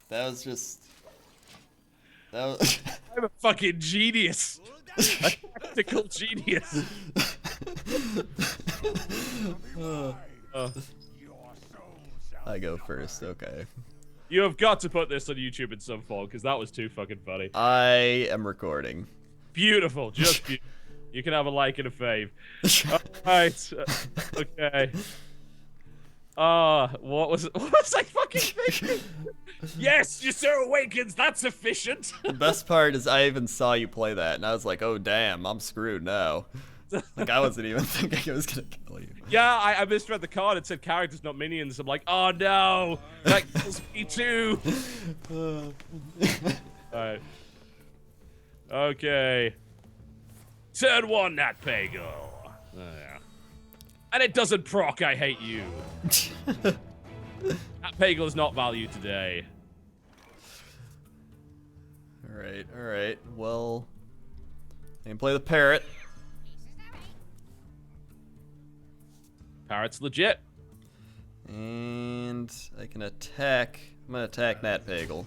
That was just... That was... I'm a fucking genius. A tactical genius. I go first, okay. You have got to put this on YouTube in some form, because that was too fucking funny. I am recording. Beautiful, just beautiful. You can have a like and a fave. Alright, okay. What was I fucking thinking? Yes, Ysera awakens, that's efficient! The best part is I even saw you play that, and I was like, oh damn, I'm screwed now. Like, I wasn't even thinking it was gonna kill you. Yeah, I misread the card. It said characters, not minions. I'm like, oh no, that kills me too. Alright. Okay. Turn 1, Nat Pago. Oh, yeah. And it doesn't proc, I hate you. Nat Pago is not valued today. Alright, well... I can play the parrot. Parrot's legit. And I can attack. I'm gonna attack Nat Pagle.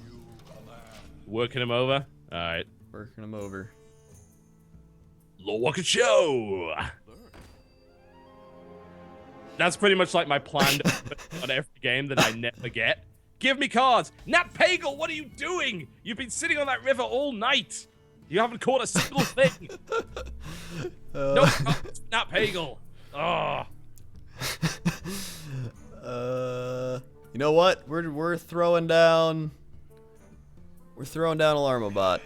Working him over. Alright. Working him over. Warlock show. That's pretty much like my plan on every game that I never get. Give me cards. Nat Pagle, what are you doing? You've been sitting on that river all night. You haven't caught a single thing. No cards, Nat Pagle. Oh. You know what? We're throwing down. We're throwing down Alarmobot.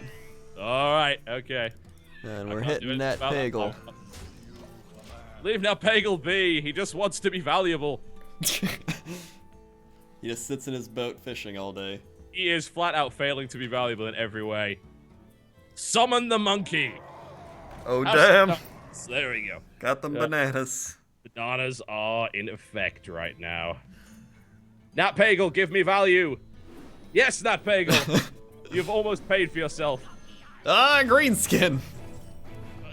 All right. Okay. And we're hitting Nat Pagle. Leave Nat Pagle be. He just wants to be valuable. He just sits in his boat fishing all day. He is flat out failing to be valuable in every way. Summon the monkey. Oh damn! There we go. Got them bananas. Bananas are in effect right now. Nat Pagle, give me value. Yes, Nat Pagle. You've almost paid for yourself. Ah, green skin.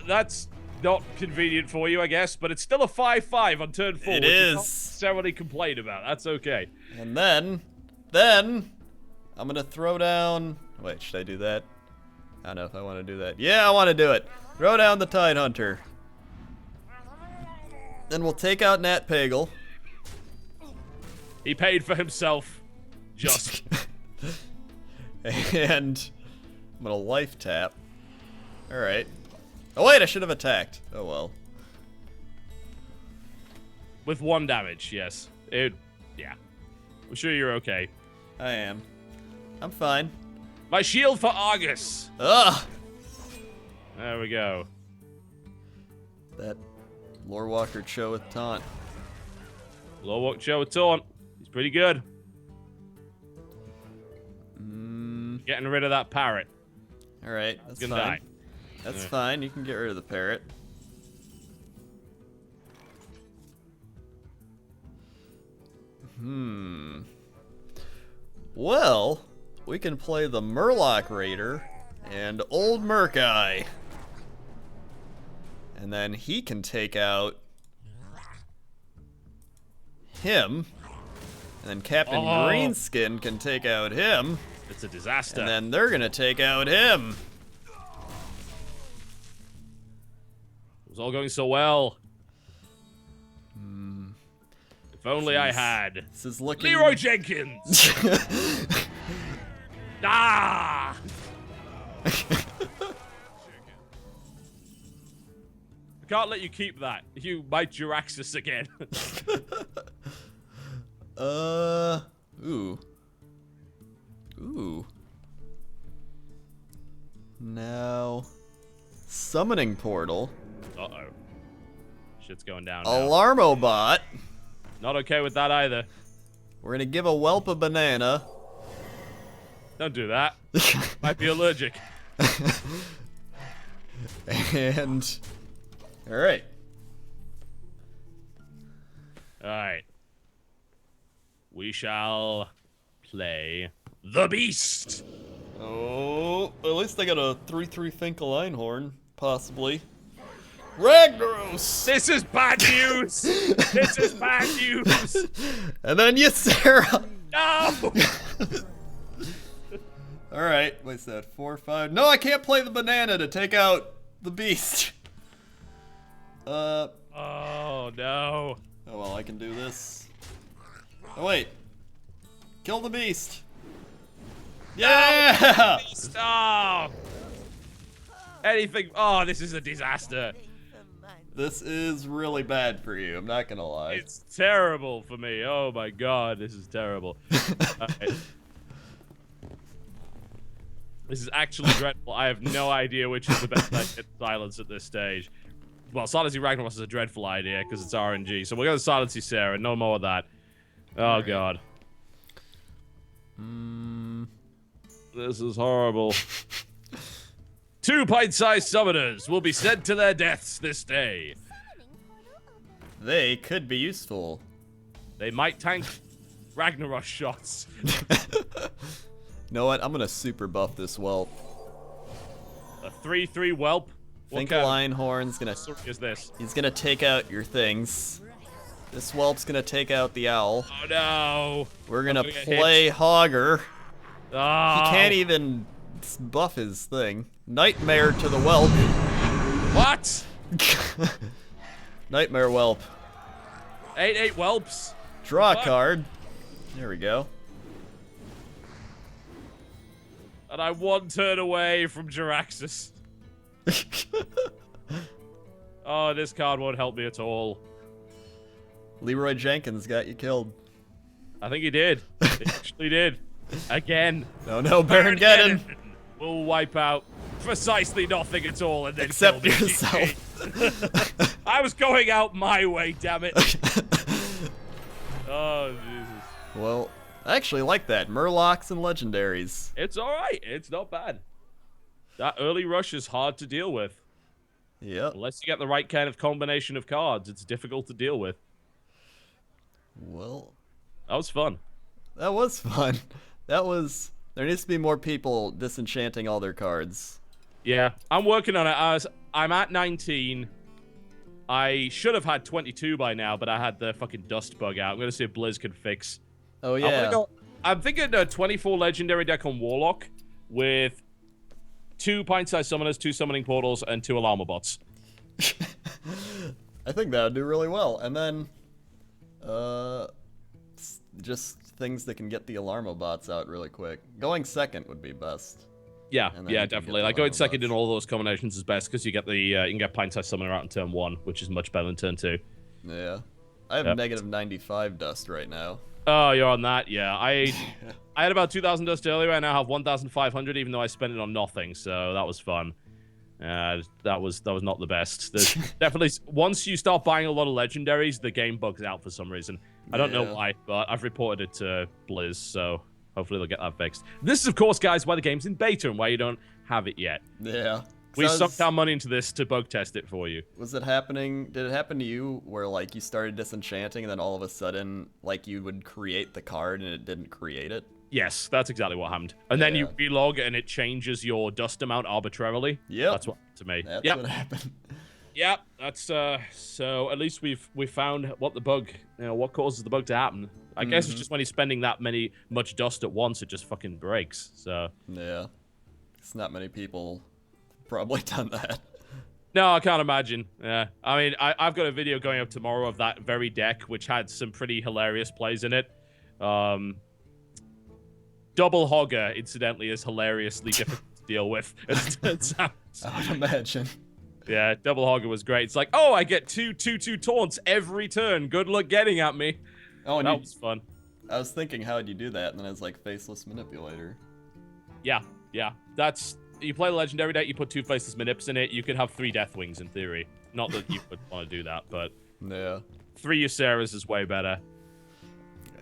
That's not convenient for you, I guess, but it's still a 5/5 on turn 4. It which is. you not necessarily complain about. That's okay. And then I'm gonna throw down. Wait, should I do that? I don't know if I want to do that. Yeah, I want to do it. Throw down the Tide Hunter. Then we'll take out Nat Pagle. He paid for himself. Just. And I'm gonna life tap. Alright. Oh wait, I should have attacked. Oh well. With 1 damage, yes. Yeah. I'm sure you're okay. I am. I'm fine. My shield for Argus. Ugh! There we go. That Lore Walker Cho with taunt. Warlock show with taunt. He's pretty good. Getting rid of that parrot. Alright, that's Gonna fine. die. That's fine, you can get rid of the parrot. Well, we can play the Murloc Raider and Old Murkeye. And then he can take out him. And then Captain Greenskin can take out him. It's a disaster. And then they're gonna take out him. It was all going so well. If only I had. This is looking... Leroy Jenkins! Ah! I can't let you keep that. You might Juraxis again. Ooh. Ooh. Now... Summoning Portal. Uh-oh. Shit's going down now. Alarmobot. Not okay with that either. We're gonna give a whelp a banana. Don't do that. Might be allergic. And... Alright. Alright. We shall play the Beast. Oh, at least I got a 3/3 Finkel Einhorn, possibly. Ragnaros! This is bad news! This is bad news! And then Ysera! No! Alright, what's that? 4, 5. No, I can't play the banana to take out the beast. Oh, no. Oh, well, I can do this. Oh, wait. Kill the beast. Yeah! Stop! Anything. Oh, this is a disaster. This is really bad for you, I'm not gonna lie. It's terrible for me. Oh my god, this is terrible. Alright. This is actually dreadful. I have no idea which is the best idea to silence at this stage. Well, silencing Ragnaros is a dreadful idea because it's RNG. So we're going to silence you, Sarah. No more of that. Oh, God. This is horrible. 2 pint-sized summoners will be sent to their deaths this day. They could be useful. They might tank Ragnaros shots. You know what? I'm gonna super buff this whelp. A 3/3 whelp. Think Linehorn's gonna. What is this? He's gonna take out your things. This whelp's gonna take out the owl. Oh no! We're gonna play Hogger. Oh. He can't even buff his thing. Nightmare to the whelp. What? Nightmare whelp. 8/8 whelps. Draw a card. There we go. And I 1 turn away from Jiraxxus. Oh, this card won't help me at all. Leroy Jenkins got you killed. I think he did. He actually did. Again. No, Baron Geddon. We'll wipe out precisely nothing at all and then Except kill the yourself. I was going out my way, damn it. Oh, Jesus. Well, I actually like that. Murlocs and legendaries. It's alright. It's not bad. That early rush is hard to deal with. Yep. Unless you get the right kind of combination of cards, it's difficult to deal with. Well, That was fun. that was fun. That was... There needs to be more people disenchanting all their cards. Yeah, I'm working on it. I'm at 19. I should have had 22 by now, but I had the fucking dust bug out. I'm going to see if Blizz can fix. Oh, yeah. I'm thinking a 24 legendary deck on Warlock with 2 pint-sized summoners, 2 summoning portals, and 2 alarm bots. I think that would do really well. And then, just things that can get the alarmo bots out really quick. Going second would be best. Yeah, And then yeah, you can definitely. get the Like going alarmo second bots. in all those combinations is best because you get the you can get pint-sized summoner out in turn 1, which is much better than turn 2. Yeah. I have Yep. negative 95 dust right now. Oh, you're on that? Yeah, I had about 2,000 dust earlier. I now have 1,500, even though I spent it on nothing. So that was fun. That was not the best. There's definitely once you start buying a lot of legendaries, the game bugs out for some reason. I don't know why, but I've reported it to Blizz, so hopefully they'll get that fixed. This is, of course, guys, why the game's in beta and why you don't have it yet. Yeah. We sucked our money into this to bug test it for you. Was it happening? Did it happen to you where like you started disenchanting and then all of a sudden like you would create the card and it didn't create it? Yes, that's exactly what happened. And then you Yeah. relog and it changes your dust amount arbitrarily. Yep. That's what happened to me. That's Yep. what happened. Yep, that's so at least we found what the bug, what causes the bug to happen. I guess it's just when he's spending that much dust at once, it just fucking breaks. So Yeah. It's not many people probably done that. no, I can't imagine. Yeah, I mean, I've got a video going up tomorrow of that very deck, which had some pretty hilarious plays in it. Double Hogger, incidentally, is hilariously difficult to deal with. As it turns out. I would imagine. Yeah, Double Hogger was great. It's like, oh, I get 2/2/2 taunts every turn. Good luck getting at me. Oh, and That was fun. I was thinking, how would you do that? And then I was like, Faceless Manipulator. Yeah. That's you play the legendary deck. You put 2 Faceless Manips in it. You could have 3 Deathwings in theory. Not that you would want to do that, but Yeah. 3 Ysera's is way better.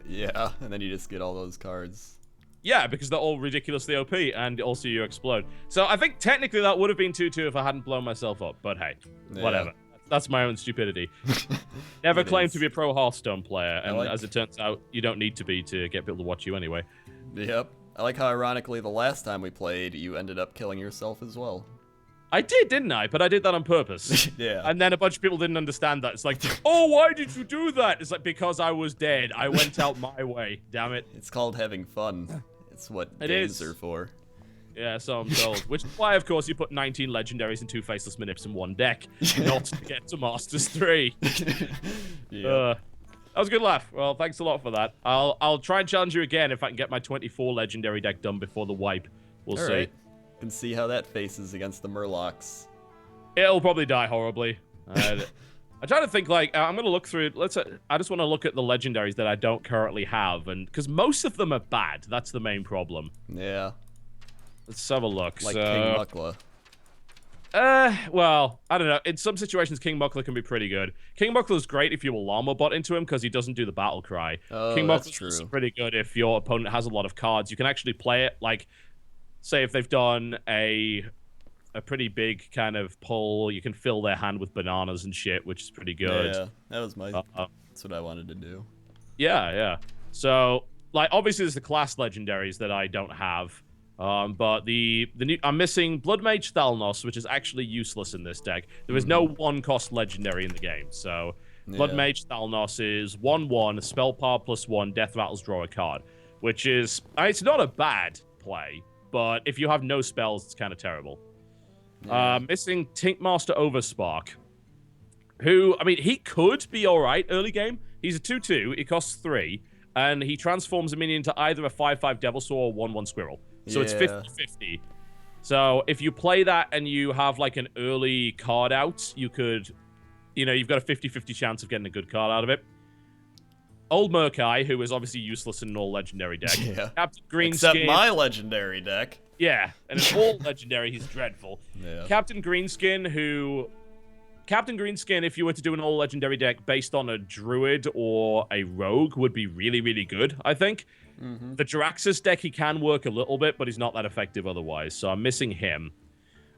Yeah, and then you just get all those cards. Yeah, because they're all ridiculously OP, and also you explode. So I think technically that would have been 2/2 if I hadn't blown myself up. But hey, Yeah. whatever. That's my own stupidity. Never It claimed is. to be a pro Hearthstone player, and like- as it turns out, you don't need to be to get people to watch you anyway. Yep. I like how ironically the last time we played, you ended up killing yourself as well. I did, didn't I? But I did that on purpose. Yeah. And then a bunch of people didn't understand that. It's like, oh, why did you do that? It's like, because I was dead. I went out my way. Damn it. It's called having fun. It's what It games is. are for. Yeah, so I'm told. Which is why, of course, you put 19 legendaries and 2 faceless manips in one deck, not to get to Masters 3. Yeah. That was a good laugh. Well, thanks a lot for that. I'll try and challenge you again if I can get my 24 legendary deck done before the wipe. We'll see. Right. And see how that faces against the Murlocs. It'll probably die horribly. I'm trying to think, like, I'm going to look through, I just want to look at the legendaries that I don't currently have, and because most of them are bad. That's the main problem. Yeah. Let's have a look. Like King Muckla. Well, I don't know. In some situations, King Muckla can be pretty good. King Muckla's great if you llama bot into him because he doesn't do the battle cry. Oh, King that's Muckla's true. pretty good if your opponent has a lot of cards. You can actually play it, like, say if they've done a pretty big kind of pull, you can fill their hand with bananas and shit, which is pretty good. Yeah, that was my... that's what I wanted to do. Yeah. So, like, obviously there's the class legendaries that I don't have. But the new, I'm missing Blood Mage Thalnos, which is actually useless in this deck. There is no 1-cost legendary in the game, so Blood Mage Thalnos is 1/1, spell power +1, death rattles, draw a card, which is it's not a bad play, but if you have no spells, it's kind of terrible. Missing Tinkmaster Overspark, who, I mean, he could be alright early game. He's a 2/2, he costs 3, and he transforms a minion into either a 5/5 Devilsaur or 1/1 Squirrel. So it's 50-50. So if you play that and you have like an early card out, you could, you've got a 50-50 chance of getting a good card out of it. Old Murkai, who is obviously useless in an all legendary deck. Yeah. Captain Greenskin. Except my legendary deck. Yeah, and in all legendary, he's dreadful. Yeah. Captain Greenskin, if you were to do an all legendary deck based on a druid or a rogue, would be really, really good, I think. The Jiraxxus deck, he can work a little bit, but he's not that effective otherwise, so I'm missing him.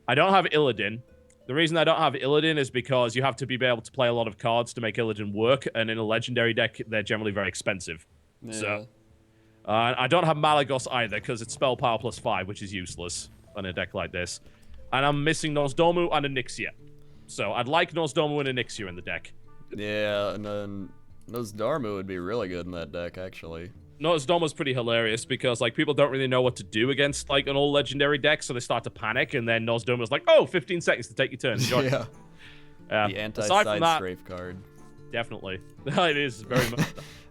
I don't have Illidan. The reason I don't have Illidan is because you have to be able to play a lot of cards to make Illidan work, and in a legendary deck, they're generally very expensive. Yeah. So, I don't have Malagos either, because it's spell power +5, which is useless on a deck like this. And I'm missing Nosdomu and Onyxia. So I'd like Nosdomu and Onyxia in the deck. Yeah, and then Nosdarmu would be really good in that deck, actually. Nosdomu's pretty hilarious because, like, people don't really know what to do against, like, an all legendary deck, so they start to panic, and then Nosdomu's like, oh, 15 seconds to take your turn. Enjoy. Yeah. The anti-side strafe card. Definitely. It is very much.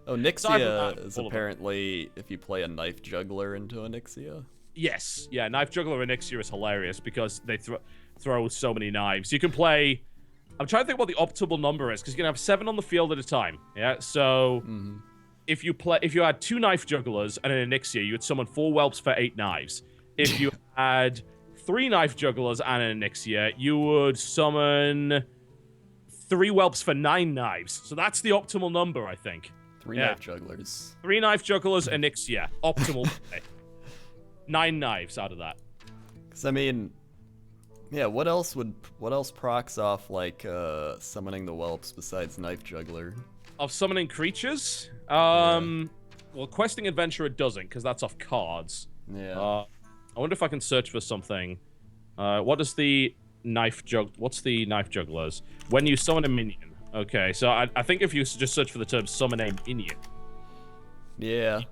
Onyxia is apparently if you play a Knife Juggler into Onyxia. Yes. Yeah, Knife Juggler Onyxia is hilarious because they throw so many knives. You can play... I'm trying to think what the optimal number is, because you can have 7 on the field at a time. Yeah, so... If you had 2 Knife Jugglers and an Onyxia, you would summon 4 Whelps for 8 knives. If you had 3 Knife Jugglers and an Onyxia, you would summon 3 Whelps for 9 knives. So that's the optimal number, I think. 3 Knife Jugglers. 3 Knife Jugglers, Onyxia. Optimal play. 9 knives out of that. Because, I mean... Yeah, what else procs off, like, summoning the Whelps besides Knife Juggler? Of summoning creatures? Well, Questing Adventurer doesn't, because that's off cards. Yeah. I wonder if I can search for something. What's the Knife Jugglers? When you summon a minion. Okay, so I think if you just search for the term summon a minion. Yeah.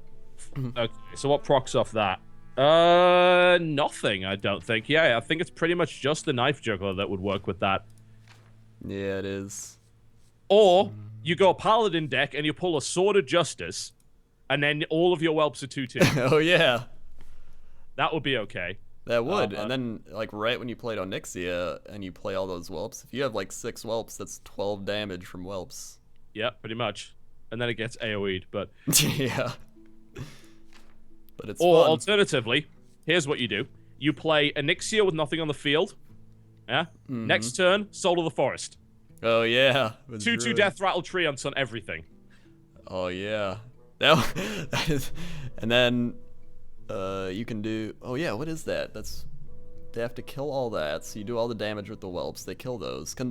Okay, so what procs off that? Nothing, I don't think. Yeah, I think it's pretty much just the Knife Juggler that would work with that. Yeah, it is. Or you go Paladin deck and you pull a Sword of Justice, and then all of your Whelps are 2/2. Oh, yeah. That would be okay. That would. And then, like, right when you played Onyxia and you play all those Whelps, if you have, like, 6 Whelps, that's 12 damage from Whelps. Yeah, pretty much. And then it gets AoE'd, but... Yeah. But it's Or fun. alternatively, here's what you do. You play Onyxia with nothing on the field. Yeah? Next turn, Soul of the Forest. Oh, yeah. 2/2 Death Rattle Treants on everything. Oh, yeah. That is... And then... you can do... Oh, yeah, what is that? They have to kill all that, so you do all the damage with the Whelps. They kill those. Then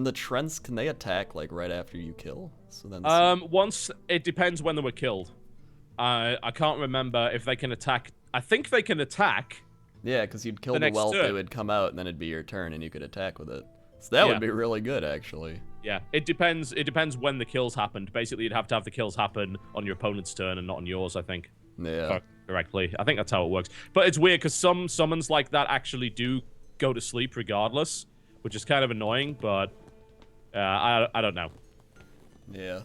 the Trents, can they attack, like, right after you kill? So then... Once... It depends when they were killed. I can't remember if they can attack... I think they can attack... Yeah, because you'd kill the Whelp, it would come out, and then it'd be your turn, and you could attack with it. So that would be really good, actually. Yeah, it depends when the kills happened. Basically, you'd have to have the kills happen on your opponent's turn and not on yours, I think. Yeah. correctly. I think that's how it works. But it's weird because some summons like that actually do go to sleep regardless, which is kind of annoying, but I don't know. Yeah.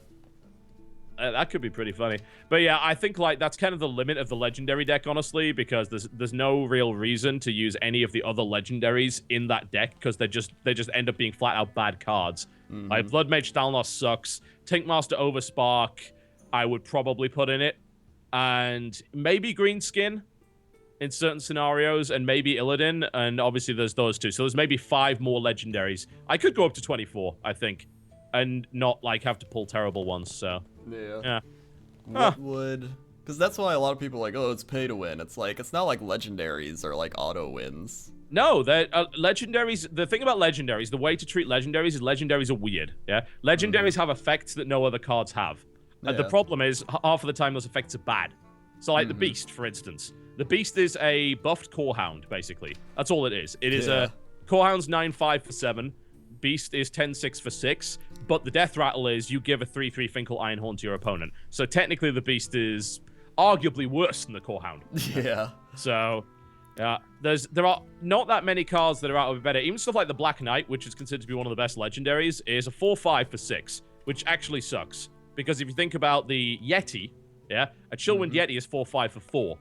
That could be pretty funny. But yeah, I think like that's kind of the limit of the legendary deck, honestly, because there's no real reason to use any of the other legendaries in that deck because they just end up being flat out bad cards. Like Blood Mage Stalnos sucks. Tinkmaster Overspark, I would probably put in it, and maybe Greenskin in certain scenarios, and maybe Illidan, and obviously there's those two. So there's maybe 5 more legendaries. I could go up to 24, I think, and not like have to pull terrible ones. So yeah. What would? Because that's why a lot of people are like, oh, it's pay to win. It's like it's not like legendaries are like auto wins. No, legendaries. The thing about legendaries, the way to treat legendaries is legendaries are weird. Yeah, legendaries have effects that no other cards have. And the problem is half of the time those effects are bad. So like the Beast, for instance. The Beast is a buffed Core Hound, basically. That's all it is. It is a Core Hound's 9/5 for 7. Beast is 10/6 for 6. But the Death Rattle is you give a 3/3 Finkel Ironhorn to your opponent. So technically the Beast is arguably worse than the Core Hound. Yeah. So there are not that many cards that are out of better. Even stuff like the Black Knight, which is considered to be one of the best legendaries, is a 4/5 for 6, which actually sucks. Because if you think about the Yeti, a Chillwind Yeti is 4/5 for 4.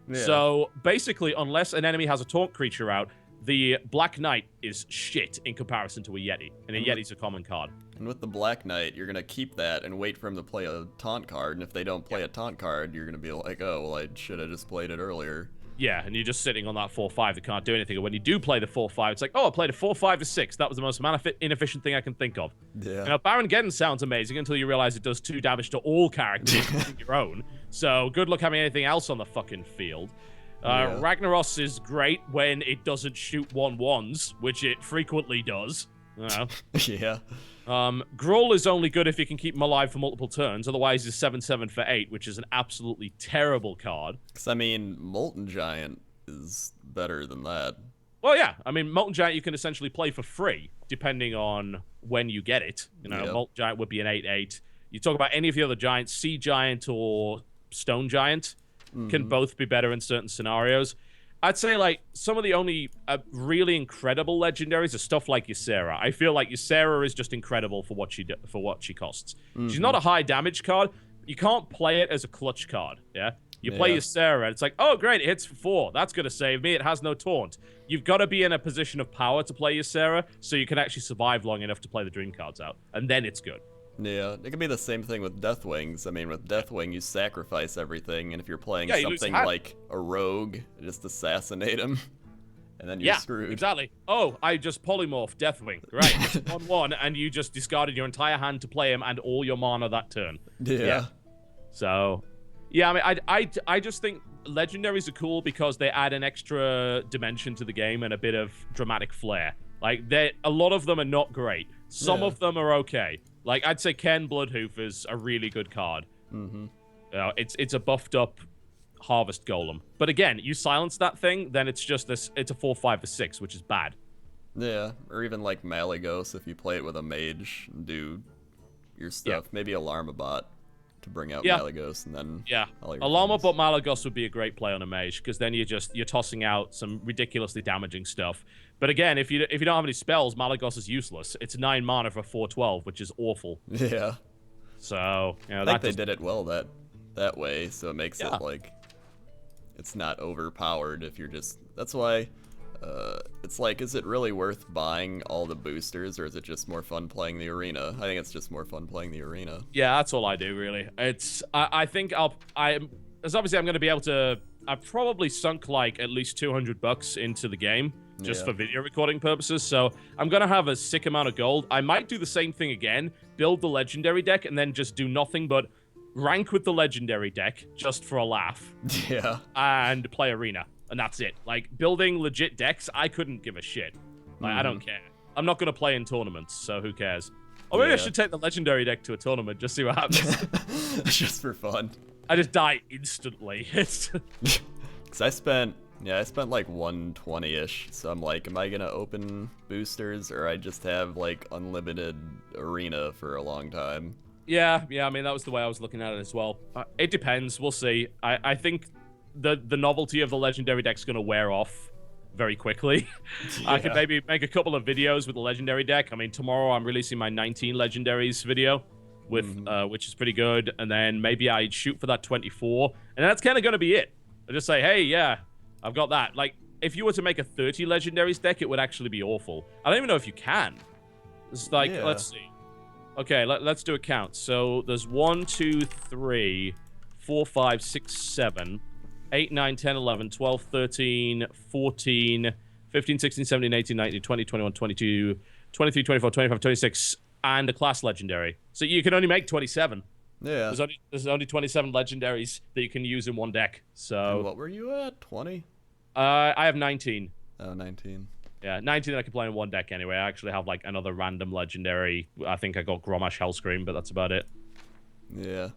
Yeah. So basically, unless an enemy has a taunt creature out, the Black Knight is shit in comparison to a Yeti. And a Yeti's a common card. And with the Black Knight, you're going to keep that and wait for him to play a taunt card. And if they don't play a taunt card, you're going to be like, oh, well, I should have just played it earlier. Yeah, and you're just sitting on that 4/5 that can't do anything. And when you do play the 4/5, it's like, oh, I played a 4/5 to 6. That was the most inefficient thing I can think of. Yeah. Now, Baron Geddon sounds amazing until you realize it does 2 damage to all characters, including your own. So good luck having anything else on the fucking field. Ragnaros is great when it doesn't shoot 1/1s, which it frequently does. Yeah. Gruul is only good if you can keep him alive for multiple turns. Otherwise, he's 7/7 for 8, which is an absolutely terrible card. Because, I mean, Molten Giant is better than that. Well, yeah. I mean, Molten Giant you can essentially play for free, depending on when you get it. You know, Molten Giant would be an 8/8. You talk about any of the other giants, Sea Giant or Stone Giant, can both be better in certain scenarios. I'd say, like, some of the only really incredible legendaries are stuff like Ysera. I feel like Ysera is just incredible for what she costs. She's not a high damage card. You can't play it as a clutch card, You play Ysera, and it's like, oh, great, it hits for 4. That's going to save me. It has no taunt. You've got to be in a position of power to play Ysera, so you can actually survive long enough to play the dream cards out, and then it's good. Yeah, it can be the same thing with Deathwings. I mean, with Deathwing, you sacrifice everything, and if you're playing something like a rogue, just assassinate him, and then you're screwed. Exactly. Oh, I just polymorphed Deathwing. Right, it's 1/1, and you just discarded your entire hand to play him and all your mana that turn. Yeah. So, yeah, I mean, I just think legendaries are cool because they add an extra dimension to the game and a bit of dramatic flair. Like, a lot of them are not great. Some of them are okay. Like, I'd say Ken Bloodhoof is a really good card. It's a buffed up Harvest Golem. But again, you silence that thing, then it's just this. It's a 4/5 for 6, which is bad. Yeah, or even like Malygos if you play it with a mage and do your stuff. Maybe Alarmabot to bring out Malygos, and then Alarmabot Malygos would be a great play on a mage because then you're tossing out some ridiculously damaging stuff. But again, if you don't have any spells, Malygos is useless. It's 9 mana for 4/12, which is awful. Yeah. So I think they did it well that way, so it makes it like it's not overpowered if you're just. That's why it's like, is it really worth buying all the boosters, or is it just more fun playing the arena? I think it's just more fun playing the arena. Yeah, that's all I do really. I think I'm going to be able to. I've probably sunk like at least $200 into the game just for video recording purposes. So I'm going to have a sick amount of gold. I might do the same thing again, build the legendary deck, and then just do nothing but rank with the legendary deck just for a laugh. Yeah. And play arena. And that's it. Like, building legit decks, I couldn't give a shit. Like, I don't care. I'm not going to play in tournaments, so who cares? Or maybe I should take the legendary deck to a tournament, just see what happens. Just for fun. I just die instantly. Because I spent like 120-ish, so I'm like, am I going to open boosters, or I just have, like, unlimited arena for a long time? Yeah, I mean, that was the way I was looking at it as well. It depends. We'll see. I think the novelty of the legendary deck's going to wear off very quickly. I could maybe make a couple of videos with the legendary deck. I mean, tomorrow I'm releasing my 19 legendaries video, with which is pretty good. And then maybe I'd shoot for that 24. And that's kind of going to be it. I just say, hey, yeah, I've got that. Like, if you were to make a 30 legendaries deck, it would actually be awful. I don't even know if you can. It's like, let's see. Okay, let's do a count. So there's 1, 2, 3, 4, 5, 6, 7, 8, 9, 10, 11, 12, 13, 14, 15, 16, 17, 18, 19, 20, 21, 22, 23, 24, 25, 26, and a class legendary. So you can only make 27. Yeah. There's only 27 legendaries that you can use in one deck. So. And what were you at? 20? I have 19. Oh, 19. Yeah, 19 that I can play in one deck anyway. I actually have like another random legendary. I think I got Gromash Hellscream, but that's about it. Yeah.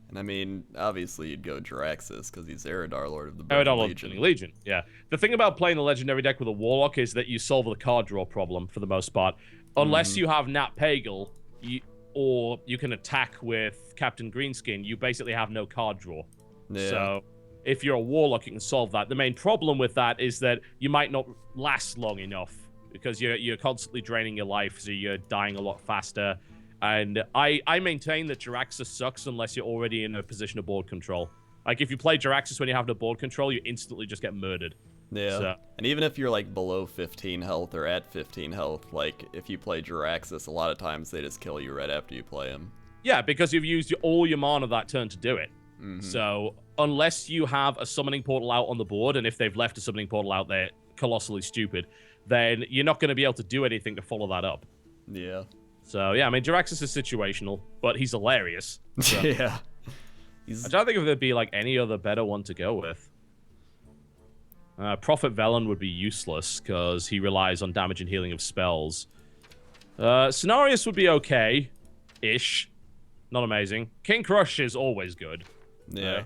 And I mean, obviously you'd go Jiraxxus because he's Eridar, Lord of the Legion. Yeah. The thing about playing a legendary deck with a Warlock is that you solve the card draw problem for the most part. Unless you have Nat Pagal, or you can attack with Captain Greenskin, you basically have no card draw. Yeah. So if you're a Warlock, you can solve that. The main problem with that is that you might not last long enough because you're constantly draining your life, so you're dying a lot faster. And I maintain that Jiraxxus sucks unless you're already in a position of board control. Like, if you play Jiraxxus when you have no board control, you instantly just get murdered. Yeah. So. And even if you're, like, below 15 health or at 15 health, like, if you play Jiraxxus, a lot of times they just kill you right after you play him. Yeah, because you've used all your mana that turn to do it. So, unless you have a summoning portal out on the board, and if they've left a summoning portal out there colossally stupid, then you're not going to be able to do anything to follow that up. Yeah. So, yeah, I mean, Jiraxxus is situational, but he's hilarious. So. Yeah. I'm trying to think if there'd be, like, any other better one to go with. Prophet Velen would be useless, because he relies on damage and healing of spells. Cenarius would be okay-ish. Not amazing. King Crush is always good. Yeah.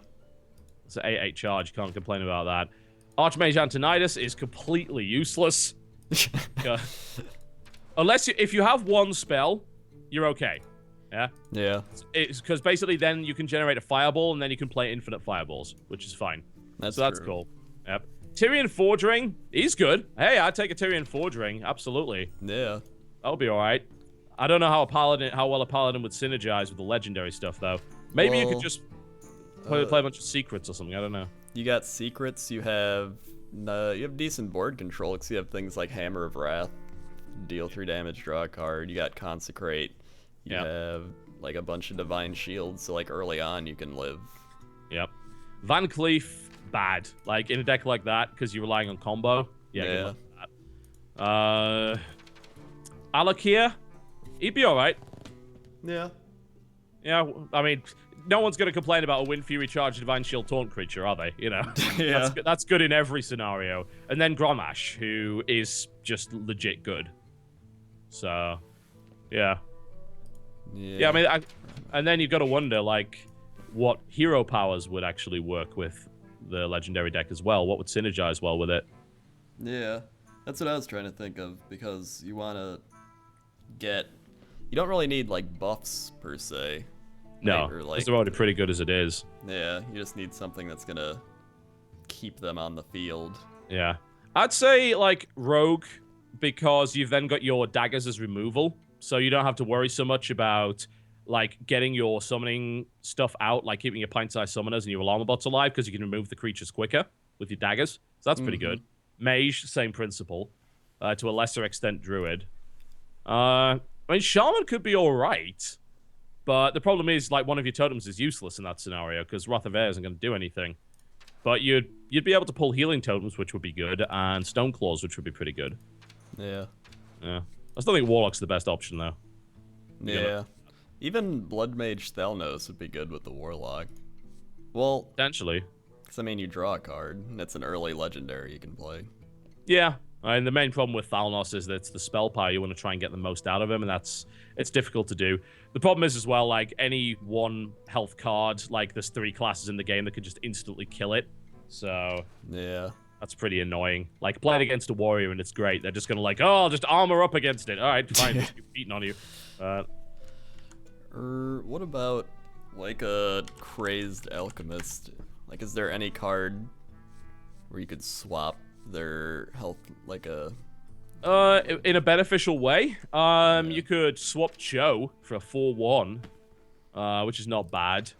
It's an 8-8 charge. Can't complain about that. Archmage Antonidas is completely useless. Unless if you have one spell, you're okay. Yeah? Yeah. It's because basically then you can generate a fireball and then you can play infinite fireballs, which is fine. That's cool. Yep. Tyrion Forgering, he's good. Hey, I'd take a Tyrion Forgering. Absolutely. Yeah. That'll be alright. I don't know how well a paladin would synergize with the legendary stuff, though. Maybe you could just play a bunch of secrets or something. I don't know. You got secrets. You have decent board control because you have things like Hammer of Wrath, deal 3 damage, draw a card. You got Consecrate. You have like a bunch of Divine Shields, so like early on you can live. Yep. Van Cleef, bad. Like in a deck like that because you're relying on combo. Yeah. That. Alakia. He'd be alright. Yeah. Yeah, I mean, no one's going to complain about a Wind Fury Charge Divine Shield Taunt creature, are they? You know? Yeah. That's good in every scenario. And then Gromash, who is just legit good. So, yeah. Yeah, I mean, and then you've got to wonder, like, what hero powers would actually work with the legendary deck as well. What would synergize well with it? Yeah. That's what I was trying to think of, because you want to get... You don't really need, like, buffs, per se. No, because they're already pretty good as it is. Yeah, you just need something that's gonna keep them on the field. Yeah. I'd say, like, Rogue, because you've then got your daggers as removal, so you don't have to worry so much about, like, getting your summoning stuff out, like keeping your pint-sized summoners and your alarm bots alive, because you can remove the creatures quicker with your daggers. So that's pretty good. Mage, same principle. To a lesser extent, Druid. I mean, Shaman could be alright, but the problem is, like, one of your totems is useless in that scenario, because Wrath of Air isn't going to do anything. But you'd be able to pull healing totems, which would be good, and Stone Claws, which would be pretty good. Yeah. Yeah. I still think Warlock's the best option, though. Yeah. Even Blood Mage Thalnos would be good with the Warlock. Well... Potentially. Because, I mean, you draw a card, and it's an early legendary you can play. Yeah. And the main problem with Thalnos is that it's the spell power. You want to try and get the most out of him, and it's difficult to do. The problem is as well, like, any one health card, like, there's 3 classes in the game that could just instantly kill it. So... Yeah. That's pretty annoying. Like, playing against a warrior and it's great. They're just gonna like, oh, I'll just armor up against it. Alright, fine, just keep beating on you. What about, like, a crazed alchemist? Like, is there any card where you could swap their health like a... In a beneficial way, you could swap Joe for a 4/1, which is not bad.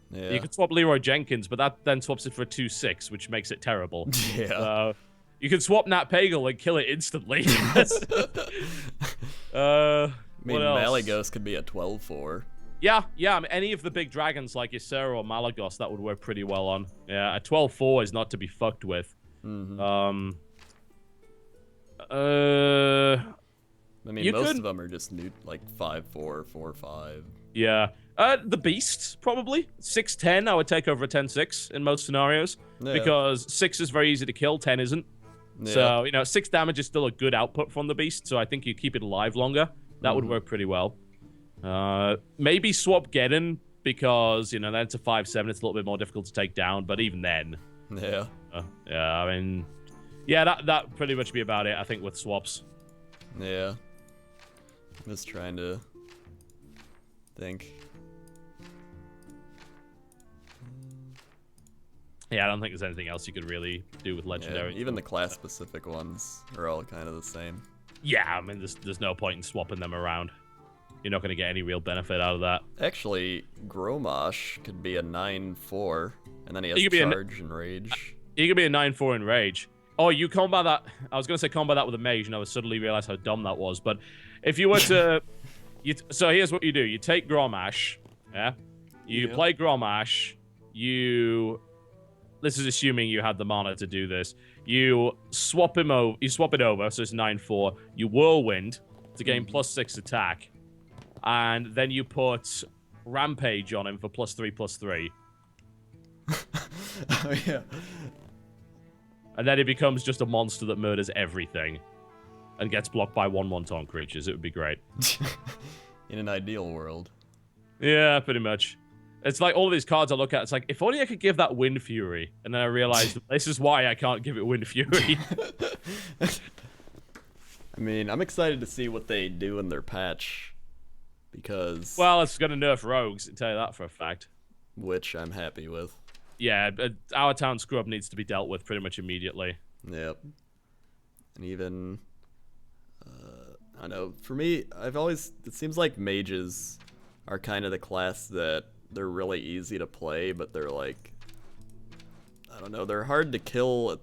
Yeah. You could swap Leroy Jenkins, but that then swaps it for a 2/6, which makes it terrible. Yeah. You could swap Nat Pagel and kill it instantly. I mean, what else? Malagos could be a 12/4. Yeah. I mean, any of the big dragons like Ysera or Malagos, that would work pretty well on. Yeah, a 12/4 is not to be fucked with. Mm-hmm. I mean, most of them are just new, like 5/4, 4/5. Yeah. The Beasts, probably. 6/10, I would take over a 10/6 in most scenarios. Yeah. Because 6 is very easy to kill, 10 isn't. Yeah. So, 6 damage is still a good output from the Beast, so I think you keep it alive longer. That would work pretty well. Maybe swap Geddon, because, then it's a 5/7, it's a little bit more difficult to take down, but even then. Yeah. Yeah, I mean... Yeah, that pretty much be about it, I think, with swaps. Yeah. I'm just trying to think. Yeah, I don't think there's anything else you could really do with legendary. Yeah, even the class-specific ones are all kind of the same. Yeah, I mean, there's no point in swapping them around. You're not going to get any real benefit out of that. Actually, Gromosh could be a 9/4, and then he has He could be charge and rage. He could be a 9/4 in rage. Oh, you combat that. I was going to say combat that with a mage, and I suddenly realized how dumb that was. But if you were to... so here's what you do. You take Gromash, yeah? You play Gromash, this is assuming you had the mana to do this. You swap him over. You swap it over, so it's 9/4. You Whirlwind to gain +6 attack. And then you put Rampage on him for +3/+3. Oh, yeah. And then it becomes just a monster that murders everything. And gets blocked by 1/1 taunt creatures. It would be great. In an ideal world. Yeah, pretty much. It's like all of these cards I look at, it's like, if only I could give that Wind Fury. And then I realized, this is why I can't give it Wind Fury. I mean, I'm excited to see what they do in their patch. Because... Well, it's going to nerf rogues, I'll tell you that for a fact. Which I'm happy with. Yeah, our town scrub needs to be dealt with pretty much immediately. Yep. And even... I don't know, for me, it seems like mages are kind of the class that they're really easy to play, but they're like, I don't know, they're hard to kill.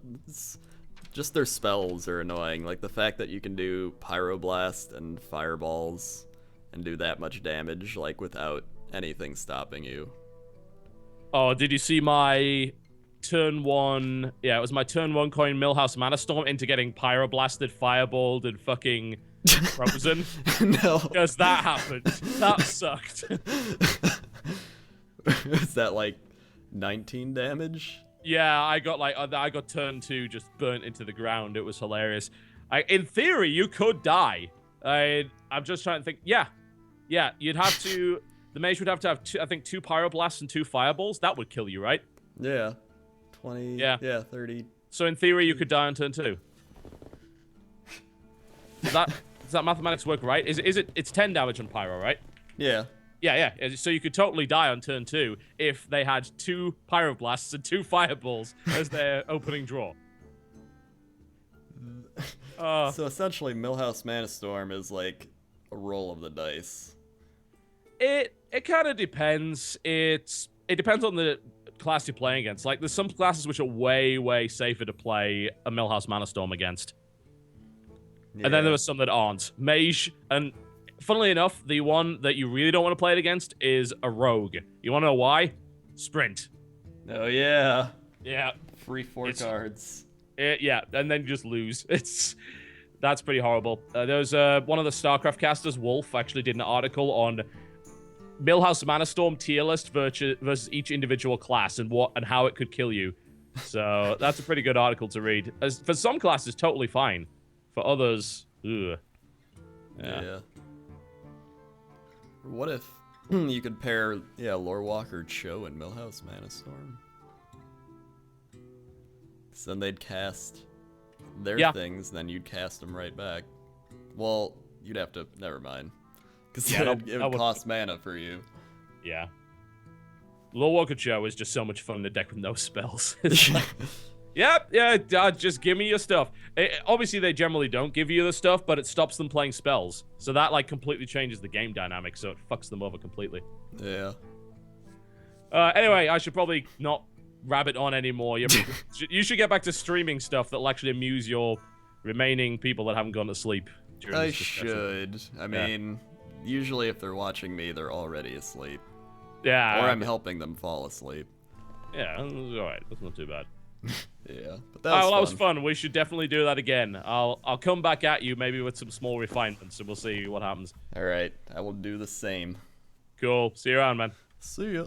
Just their spells are annoying. Like the fact that you can do Pyroblast and Fireballs and do that much damage, like without anything stopping you. Oh, did you see my turn 1? Yeah, it was my turn 1 coin Millhouse Mana Storm into getting Pyroblasted, Fireballed, and fucking frozen. No. Because that happened. That sucked. Is that like 19 damage? Yeah, I got turn 2 just burnt into the ground. It was hilarious. In theory, you could die. I'm just trying to think. Yeah, you'd have to... The mage would have to have, I think, 2 Pyroblasts and 2 Fireballs. That would kill you, right? Yeah. 20... Yeah, 30... So in theory, you could die on turn 2. Does that mathematics work right? It's 10 damage on Pyro, right? Yeah. Yeah. So you could totally die on turn 2 if they had 2 Pyroblasts and 2 Fireballs as their opening draw. So essentially, Millhouse Mana Storm is like a roll of the dice. It kind of depends. It depends on the class you're playing against. Like, there's some classes which are way, way safer to play a Millhouse Mana Storm against. Yeah. And then there are some that aren't. Mage, and funnily enough, the one that you really don't want to play it against is a Rogue. You want to know why? Sprint. Oh, yeah. Yeah. Free 4 cards. Yeah, and then you just lose. That's pretty horrible. There's one of the StarCraft casters, Wolf, actually did an article on Millhouse Mana Storm tier list versus each individual class and how it could kill you. So that's a pretty good article to read. For some classes, totally fine. For others, ugh. Yeah. What if you could pair, Lorewalker, Cho, and Millhouse Mana Storm? So then they'd cast their things, then you'd cast them right back. Well, you'd have to... Never mind. Because it would cost mana for you. Yeah. Warlock is just so much fun in a deck with no spells. It's like, yep, yeah, just give me your stuff. Obviously, they generally don't give you the stuff, but it stops them playing spells. So that, like, completely changes the game dynamic, so it fucks them over completely. Yeah. Anyway, I should probably not rabbit on anymore. You should get back to streaming stuff that'll actually amuse your remaining people that haven't gone to sleep. I should. I mean, usually if they're watching me, they're already asleep. Yeah. Or I'm helping them fall asleep. Yeah, alright. That's not too bad. Yeah. But that was fun. We should definitely do that again. I'll come back at you maybe with some small refinements, and we'll see what happens. Alright. I will do the same. Cool. See you around, man. See ya.